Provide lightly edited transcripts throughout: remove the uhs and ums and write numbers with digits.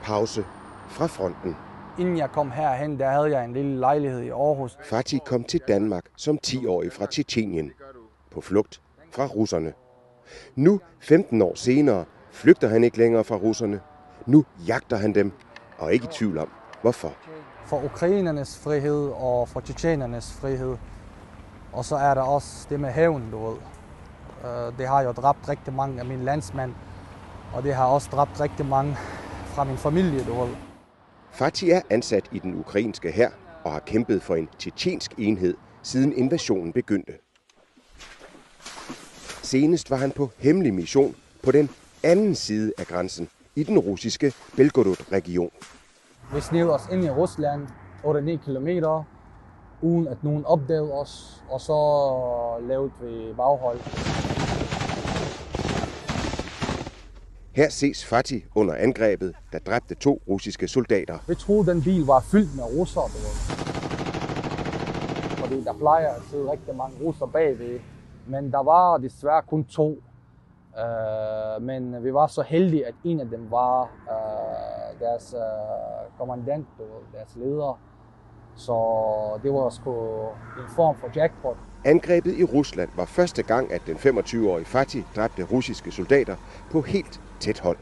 pause fra fronten. Inden jeg kom herhen, der havde jeg en lille lejlighed i Aarhus. Fatih kom til Danmark som 10-årig fra Tjetjenien, på flugt fra russerne. Nu, 15 år senere, flygter han ikke længere fra russerne. Nu jagter han dem, og er ikke i tvivl om, hvorfor. For ukrainernes frihed og for tjetjenernes frihed. Og så er der også det med hævn, du ved. Det har jo dræbt rigtig mange af mine landsmænd, og det har også dræbt rigtig mange fra min familie, du ved. Fatih er ansat i den ukrainske hær og har kæmpet for en tjetjensk enhed, siden invasionen begyndte. Senest var han på hemmelig mission på den anden side af grænsen, i den russiske Belgorod-region. Vi sned os ind i Rusland, 8-9 kilometer, uden at nogen opdagede os, og så lavede vi baghold. Her ses Fatih under angrebet, der dræbte 2 russiske soldater. Vi troede, den bil var fyldt med russere, du ved. Fordi der plejer at sidde rigtig mange russere bagved, men der var desværre kun 2. Men vi var så heldige, at en af dem var deres kommandant, deres leder. Så det var sgu en form for jackpot. Angrebet i Rusland var første gang, at den 25-årige Fatih dræbte russiske soldater på helt tæt hold.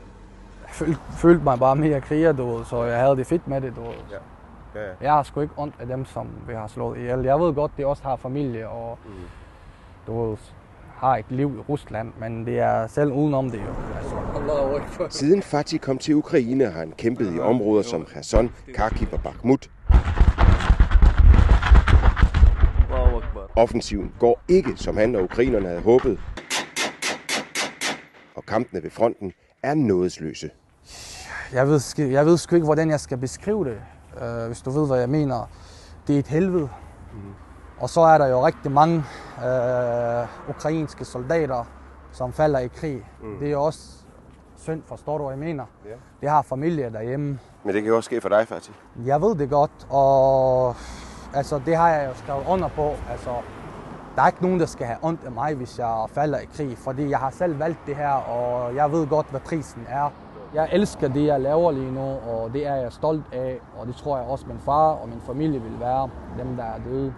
Jeg følte mig bare mere kriger, du ved, så jeg havde det fedt med det, du ved. Ja. Jeg har sgu ikke ondt af dem, som vi har slået ihjel. Jeg ved godt, de også har familie og du ved, har et liv i Rusland, men det er selv udenom det jo. Siden Fatih kom til Ukraine, har han kæmpet i områder som Kherson, Kharkiv og Bakhmut. Offensiven går ikke, som han og ukrainerne havde håbet. Og kampene ved fronten er nådesløse. Jeg ved sgu ikke, hvordan jeg skal beskrive det, hvis du ved, hvad jeg mener. Det er et helvede. Og så er der jo rigtig mange ukrainske soldater, som falder i krig. Det er jo også synd, forstår du, hvad jeg mener? Ja. Det har familie derhjemme. Men det kan jo også ske for dig, Fatih. Jeg ved det godt, og altså, det har jeg jo skrevet under på. Altså, der er ikke nogen, der skal have ondt af mig, hvis jeg falder i krig, fordi jeg har selv valgt det her, og jeg ved godt, hvad prisen er. Jeg elsker det, jeg laver lige nu, og det er jeg stolt af, og det tror jeg også min far og min familie vil være, dem der er døde.